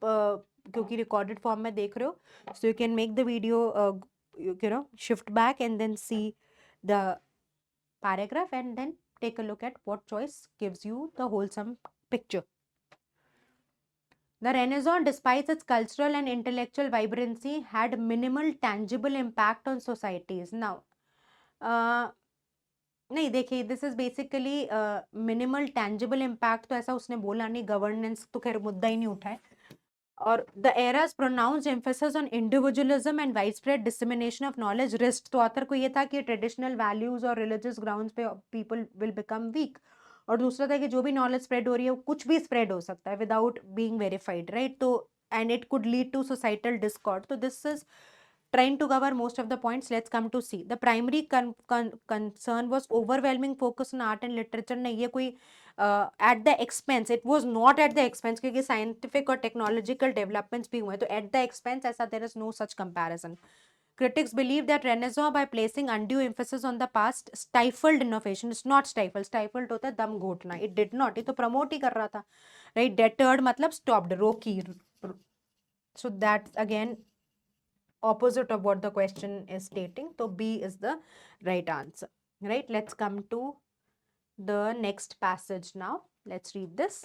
क्योंकि रिकॉर्डेड फॉर्म में देख रहे हो, so you can make the video shift back and then see the paragraph and then take a look at what choice gives you the wholesome picture. The Renaissance, despite its cultural and intellectual vibrancy, had minimal tangible impact on societies. Now, नहीं देखिए, this is basically minimal tangible impact तो ऐसा उसने बोला नहीं, governance तो खैर मुद्दा ही नहीं उठाए. और the eras pronounced emphasis on individualism and widespread dissemination of knowledge wrist. तो ऑथर को ये था कि ट्रेडिशनल वैल्यूज और रिलीजियस ग्राउंड्स पे पीपल विल बिकम वीक. और दूसरा था कि जो भी नॉलेज स्प्रेड हो रही है वो कुछ भी स्प्रेड हो सकता है विदाउट बीइंग वेरीफाइड, राइट. तो and it could lead to societal discord. तो this is trying to cover most of the points. Let's come to see. The primary concern was overwhelming focus on art and literature. नहीं, ये कोई at the expense, it was not at the expense, क्योंकि scientific और technological developments भी हुए, तो at the expense ऐसा there is no such comparison. Critics believe that Renaissance, by placing undue emphasis on the past, stifled innovation. It's not stifled. Stifled होता है दम घोटना. It did not. ये तो promote ही कर रहा था, right? Deterred मतलब stopped, रोकी. So that's again opposite of what the question is stating. So B is the right answer, right. Let's come to the next passage now. Let's read this.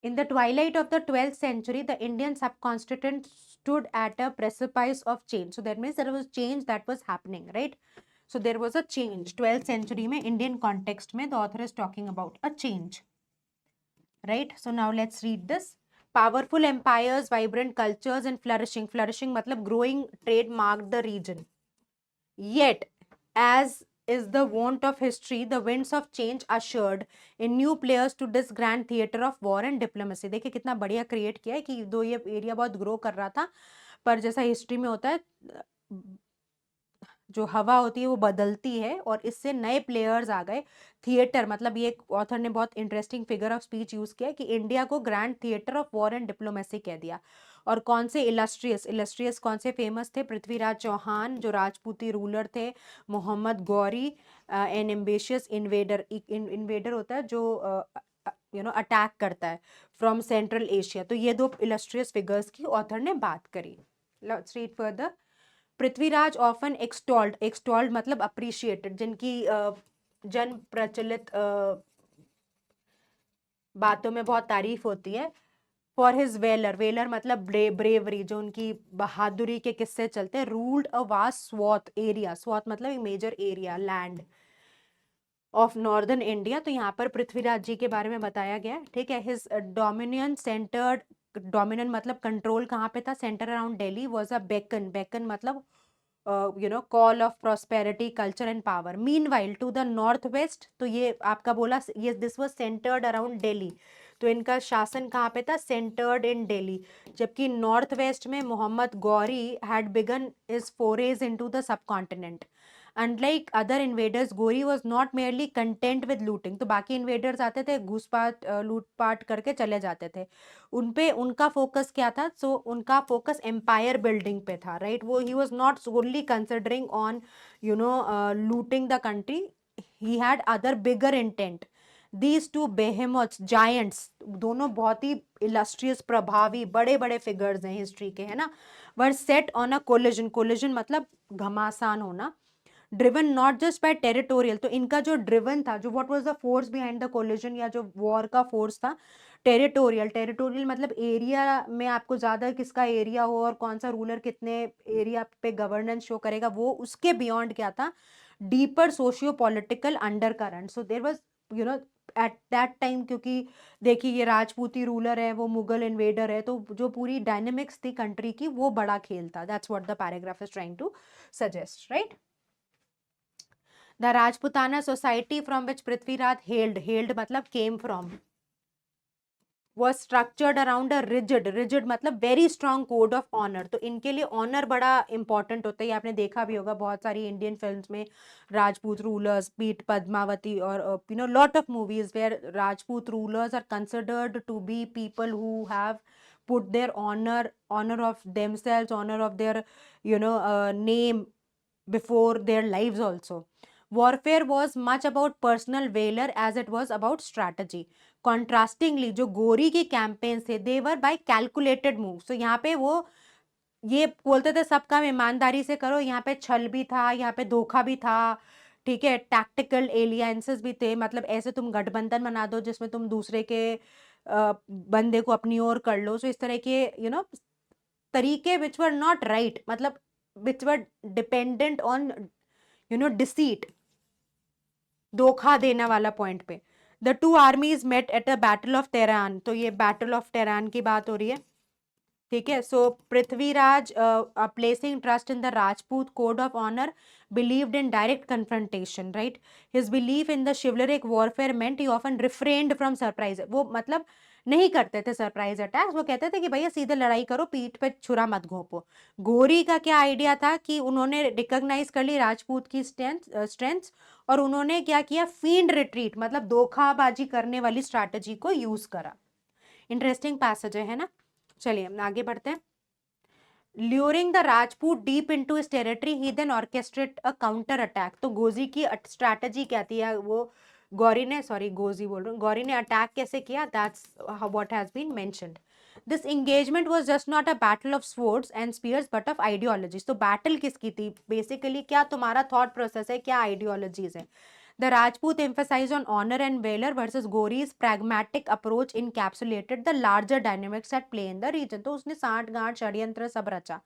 In the twilight of the 12th century, the Indian subcontinent stood at a precipice of change. So that means there was change that was happening, right. So there was a change. 12th century mein Indian context mein the author is talking about a change, right. So now let's read this. Powerful empires, vibrant cultures and flourishing matlab growing trade marked the region. Yet, as is the wont of history, the winds of change ushered in new players to this grand theater of war and diplomacy. देखिए कितना बढ़िया create किया है कि दो ये area बहुत grow कर रहा था, पर जैसा हिस्ट्री में होता है जो हवा होती है वो बदलती है और इससे नए प्लेयर्स आ गए. थिएटर मतलब ये ऑथर ने बहुत interesting figure of speech use किया कि इंडिया को grand theatre of war and diplomacy कह दिया. और कौन से इलस्ट्रियस, इलस्ट्रियस कौन से फेमस थे? पृथ्वीराज चौहान जो राजपूती रूलर थे, Mohammad Ghori an ambitious invader, invader होता है जो अटैक करता है फ्रॉम सेंट्रल एशिया। तो ये दो इलस्ट्रियस फिगर्स की ऑथर ने बात करी। Let's read further. Prithviraj often extolled, extolled मतलब अप्रिशिएटेड, जिनकी जन प्रचलित बातों में बहुत तारीफ होती है। फॉर हिज वेलर, वेलर मतलब ब्रेवरी, जो उनकी बहादुरी के किस्से चलते हैं। Ruled a vast swath area, swath मतलब एक major area, land of northern India. तो यहाँ पर पृथ्वीराज जी के बारे में बताया गया है, ठीक है। हिज डोमिनियन सेंटर्ड, डोमिनियन मतलब कंट्रोल कहाँ पे था? Centre around Delhi. Was a beacon, beacon मतलब call of prosperity, culture and power. Meanwhile to the north west, तो ये आपका बोला ये this was centred around Delhi, तो इनका शासन कहाँ पे था? Centred in Delhi. जबकि नॉर्थ वेस्ट में Muhammad Ghori had begun his foray into the subcontinent. Unlike other invaders, Ghori was not merely content with looting, तो बाकी इन्वेडर्स आते थे घुसपाट लूटपाट करके चले जाते थे, उनपे उनका फोकस क्या था? सो उनका फोकस एम्पायर बिल्डिंग पे था, राइट। वो he was not solely considering on looting the country, he had other bigger intent. These two behemoths, giants, दोनों बहुत ही इलस्ट्रियस, प्रभावी, बड़े बड़े फिगर्स हैं हिस्ट्री के, है ना। Were set on a collision, collision मतलब घमासान होना। Driven not just by territorial, तो इनका जो ड्रिवन था, जो what was the force behind the collision, या जो वॉर का फोर्स था, टेरिटोरियल, टेरिटोरियल मतलब एरिया में आपको ज्यादा किसका एरिया हो और कौन सा रूलर कितने एरिया पे गवर्नेंस शो करेगा, वो उसके बियॉन्ड क्या था? Deeper socio political undercurrent. So there was you know at that time, क्योंकि देखिए ये राजपूती रूलर है, वो मुगल इन्वेडर है, तो जो पूरी डायनेमिक्स थी कंट्री की, वो बड़ा खेल था। That's what the paragraph is trying to suggest, right. The Rajputana society from which Prithviraj hailed, hailed मतलब came from, was structured around a rigid, rigid मतलब very strong code of honor। तो इनके लिए ऑनर बड़ा important होता है, ये आपने देखा भी होगा बहुत सारी इंडियन फिल्म्स में, राजपूत रूलर्स, बीट पद्मावती, और lot of movies where Rajput rulers are considered to be people who have put their honor of themselves, honor of their name before their lives also. Warfare was much about personal valor as it was about strategy. Contrastingly, जो गोरी की campaign थे, they were by calculated moves। तो यहाँ पे वो ये बोलते थे सब काम ईमानदारी से करो, यहाँ पे छल भी था, यहाँ पे धोखा भी था, ठीक है। टैक्टिकल एलियंसेस भी थे, मतलब ऐसे तुम गठबंधन बना दो जिसमें तुम दूसरे के बंदे को अपनी ओर कर लो। सो इस तरह के तरीके विच वर नॉट राइट, मतलब which were dependent on deceit, धोखा देने वाला पॉइंट पे। The two armies met at a battle of Tarain, तो ये बैटल ऑफ तेरान की बात हो रही है, ठीक है। So Prithviraj placing trust in the Rajput code of honour, believed in direct confrontation, right. His believe in the chivalric warfare meant he often refrained from surprise, वो मतलब नहीं करते थे सरप्राइज अटैक्स, वो कहते थे कि भैया सीधे लड़ाई करो, पीठ पे छुरा मत घोंपो। गोरी का क्या आइडिया था कि उन्होंने रिकॉग्नाइज कर ली राजपूत की स्ट्रेंथ, और उन्होंने क्या किया? फील्ड रिट्रीट मतलब धोखाबाजी करने वाली स्ट्रैटेजी को यूज करा। इंटरेस्टिंग पैसेज है ना। चलिए हम आगे बढ़ते हैं। Luring the Rajput deep into his territory, he then orchestrate a counter attack। तो गोजी की स्ट्रैटेजी क्या थी? वो गौरी ने, सॉरी गोजी बोल रहा हूँ, गौरी ने अटैक कैसे किया? That's what has been mentioned। This engagement was just not a battle of swords and spears but of ideologies। तो बैटल किसकी थी? बेसिकली क्या तुम्हारा थॉट प्रोसेस है, क्या आइडियोलॉजीज है। The Rajput emphasized on honor and valor versus Gori's pragmatic approach encapsulated the larger dynamics at play in the region। तो उसने सांठ गांठ षड्यंत्र सब रचा।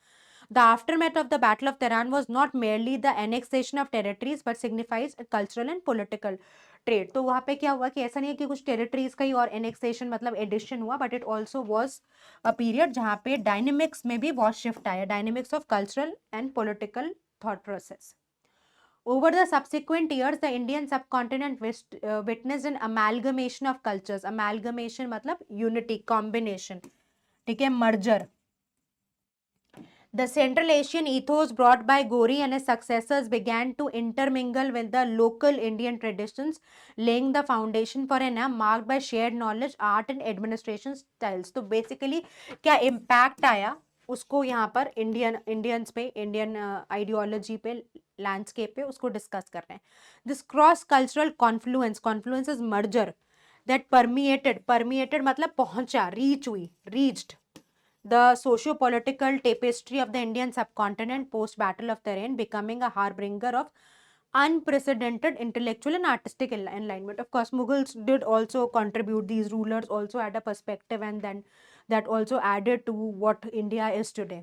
The aftermath of the Battle of Tehran was not merely the annexation of territories but signifies a cultural and political trade। तो वहां पे क्या हुआ कि ऐसा नहीं है कि कुछ टेरिटरीज का ही और एनेक्सेशन मतलब एडिशन हुआ, but it also was a period जहां पे डायनेमिक्स में भी बहुत शिफ्ट आया, dynamics of cultural and political thought process. Over the subsequent years, the Indian subcontinent witnessed an amalgamation of cultures। Amalgamation मतलब unity, combination, ठीक है, merger। The Central Asian ethos brought by Gori and his successors began to intermingle with the local Indian traditions, laying the foundation for an era marked by shared knowledge, art and administration styles. तो basically क्या impact आया उसको यहाँ पर Indians पे, Indian ideology पे, landscape पे उसको डिस्कस कर रहे हैं. This cross cultural Confluence is merger that permeated मतलब पहुंचा, रीच हुई, reached the socio-political tapestry of the Indian subcontinent post Battle of Tehran, becoming a harbinger of unprecedented intellectual and artistic enlightenment. Of course, Mughals did also contribute. These rulers also had a perspective, and then that also added to what India is today.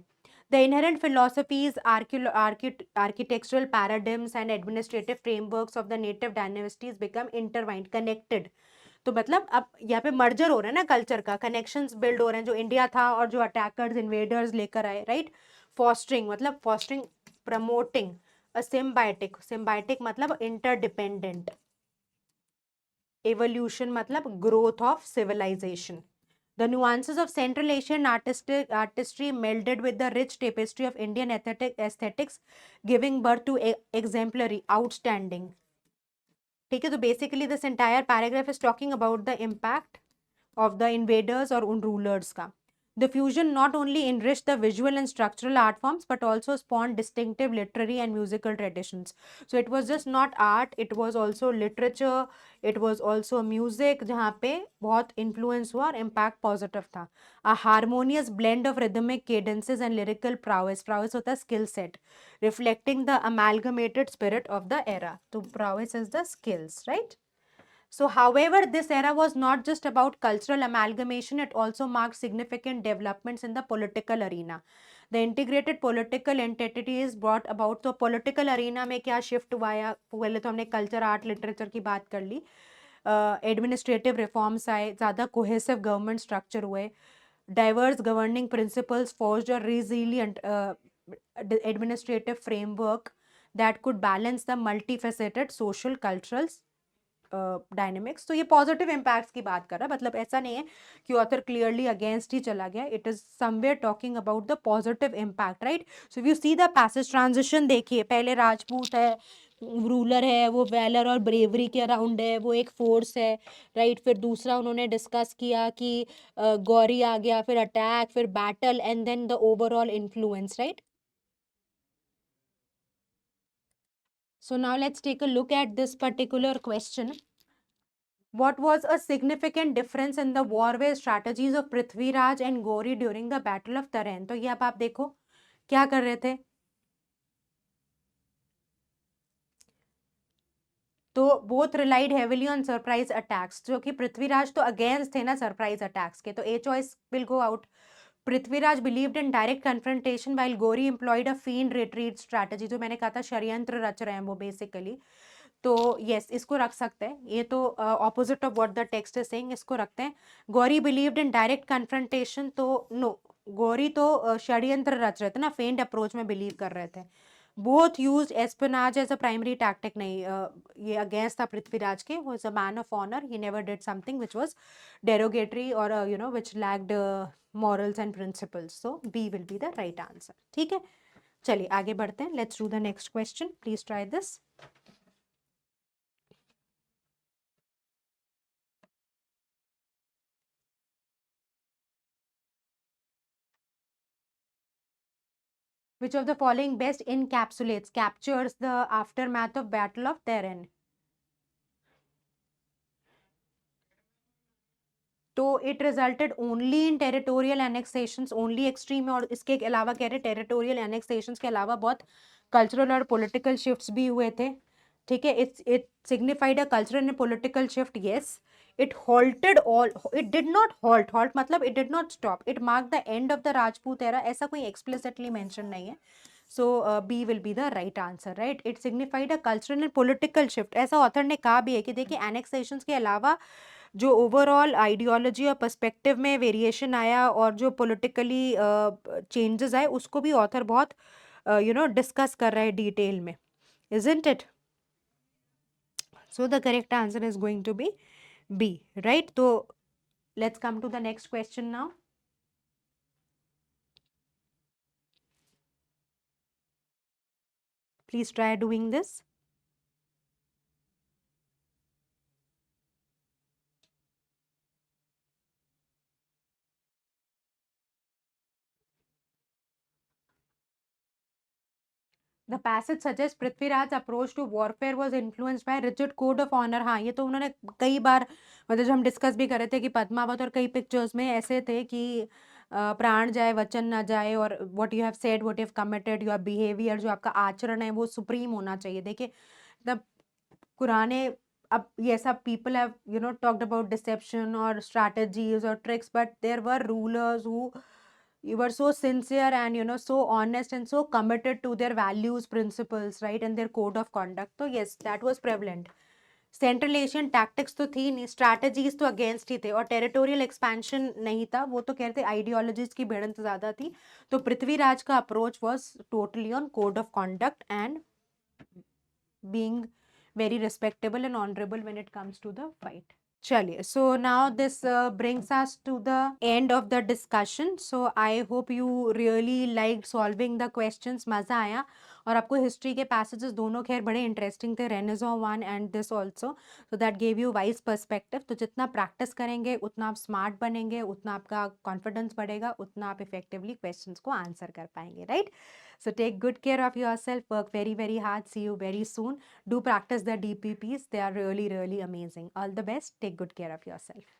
The inherent philosophies, architectural paradigms, and administrative frameworks of the native dynasties become intertwined, connected. तो मतलब अब यहाँ पे merger हो रहा है ना culture का, कनेक्शंस बिल्ड हो रहे हैं, जो इंडिया था और जो अटैकर्स इन्वेडर्स लेकर आए, right. Fostering promoting a symbiotic मतलब इंटरडिपेंडेंट. एवोल्यूशन मतलब growth of civilization. The nuances of Central Asian artistry melded with the rich tapestry of Indian aesthetics, giving birth to exemplary, outstanding. ठीक है, तो basically this entire paragraph is talking about the impact of the invaders और उन rulers का. The fusion not only enriched the visual and structural art forms but also spawned distinctive literary and musical traditions. So it was just not art, it was also literature, it was also music जहाँ पे बहुत influence हुआ और impact positive था. A harmonious blend of rhythmic cadences and lyrical prowess होता है skill set, reflecting the amalgamated spirit of the era. So prowess is the skills, right? So, however, this era was not just about cultural amalgamation, it also marked significant developments in the political arena. The integrated political entity is brought about. तो political arena में क्या shift हुआ है, पहले तो हमने culture, art, literature की बात कर ली. Administrative reforms आए, ज़्यादा cohesive government structure हुए, diverse governing principles forged a resilient administrative framework that could balance the multifaceted social, cultural dynamics. तो ये पॉजिटिव इम्पैक्ट्स की बात कर रहा है, मतलब ऐसा नहीं है कि ऑथर क्लियरली अगेंस्ट ही चला गया. It is somewhere talking about the positive impact, right. So you see the passage transition देखिए, पहले राजपूत है, रूलर है, वो वैलर और ब्रेवरी के अराउंड है, वो एक फोर्स है, राइट. फिर दूसरा उन्होंने डिस्कस किया कि गौरी आ गया, फिर अटैक, फिर battle and then the overall influence, right. So now let's take a look at this particular question. What was a significant difference in the warfare strategies of Prithviraj and Gauri during the battle of तरेन? तो ये अब आप देखो क्या कर रहे थे. तो both relied heavily on surprise attacks, जो कि पृथ्वीराज तो अगेंस्ट थे ना सरप्राइज अटैक्स के, तो a choice will go out. Prithviraj believed in direct confrontation while Gauri employed a field retreat strategy. जो मैंने कहा था षड्यंत्र रच रहे हैं वो बेसिकली. तो यस, इसको रख सकते हैं, ये तो opposite of what the text is saying, इसको रखते हैं. Gauri believed in direct confrontation, तो नो, गौरी तो षड्यंत्र रच रहे थे ना, फेंड अप्रोच में बिलीव कर रहे थे. Both use espionage as a primary tactic, नहीं, ये अगेंस्ट था पृथ्वीराज के. वो is a man of honour, he never did something which was derogatory और you know which lacked morals and principles. So B will be the right answer. ठीक है, चलिए आगे बढ़ते हैं. Let's do the next question. Please try this. Which of the following best encapsulates, captures the aftermath of Battle of Teren? तो it resulted only in territorial annexations, only extreme. और इसके अलावा कह रहे टेरिटोरियल एनेक्सेशंस के अलावा बहुत कल्चरल और पॉलिटिकल शिफ्ट्स भी हुए थे. ठीक है, it signified a cultural and political shift. Yes, it halted all, it did not halt मतलब it did not stop, it mark the end of the Rajput era. ऐसा कोई एक्सप्लिसिटली मेंशन नहीं है. So B will be the right answer, right. It signified a cultural and political shift. ऐसा author ने कहा भी है कि देखिए एनेक्सेशंस के अलावा जो ओवरऑल आइडियोलॉजी और पर्सपेक्टिव में वेरिएशन आया और जो पॉलिटिकली चेंजेस आए उसको भी ऑथर बहुत यू नो डिस्कस कर रहा है डिटेल में. Isn't it? So the correct answer is going to be B, right. तो let's come to the next question now. Please try doing this. The passage suggests Prithviraj's approach to warfare was influenced by rigid code of honor. हाँ, ये तो उन्होंने कई बार, मतलब जब हम discuss भी कर रहे थे कि पद्मावत और कई पिक्चर्स में ऐसे थे कि प्राण जाए वचन ना जाए, और what you have said, what you have committed, your behaviour, जो आपका आचरण है वो सुप्रीम होना चाहिए. देखिए, द पुराने, अब ये सब people have talked about deception और स्ट्रैटेजीज और tricks, but there were rulers who you were so sincere and so honest and so committed to their values, principles, right, and their code of conduct. So yes, that was prevalent. Central Asian tactics तो थी नहीं, strategies तो against ही थे, और territorial expansion नहीं था, वो तो कहते आइडियोलॉजीज की भिड़ंत ज़्यादा थी. तो पृथ्वीराज का approach was totally on code of conduct and being very respectable and honorable when it comes to the fight. Chaliye, so now this brings us to the end of the discussion. So I hope you really liked solving the questions. मज़ा आया, और आपको history के passages दोनों खैर बड़े interesting थे, renaissance one and this also. So that gave you wise perspective. तो जितना प्रैक्टिस करेंगे उतना आप स्मार्ट बनेंगे, उतना आपका कॉन्फिडेंस बढ़ेगा, उतना आप इफेक्टिवली क्वेश्चंस को आंसर कर पाएंगे, right? So take good care of yourself, work very, very hard. See you very soon. Do practice the DPPs. They are really, really amazing. All the best. Take good care of yourself.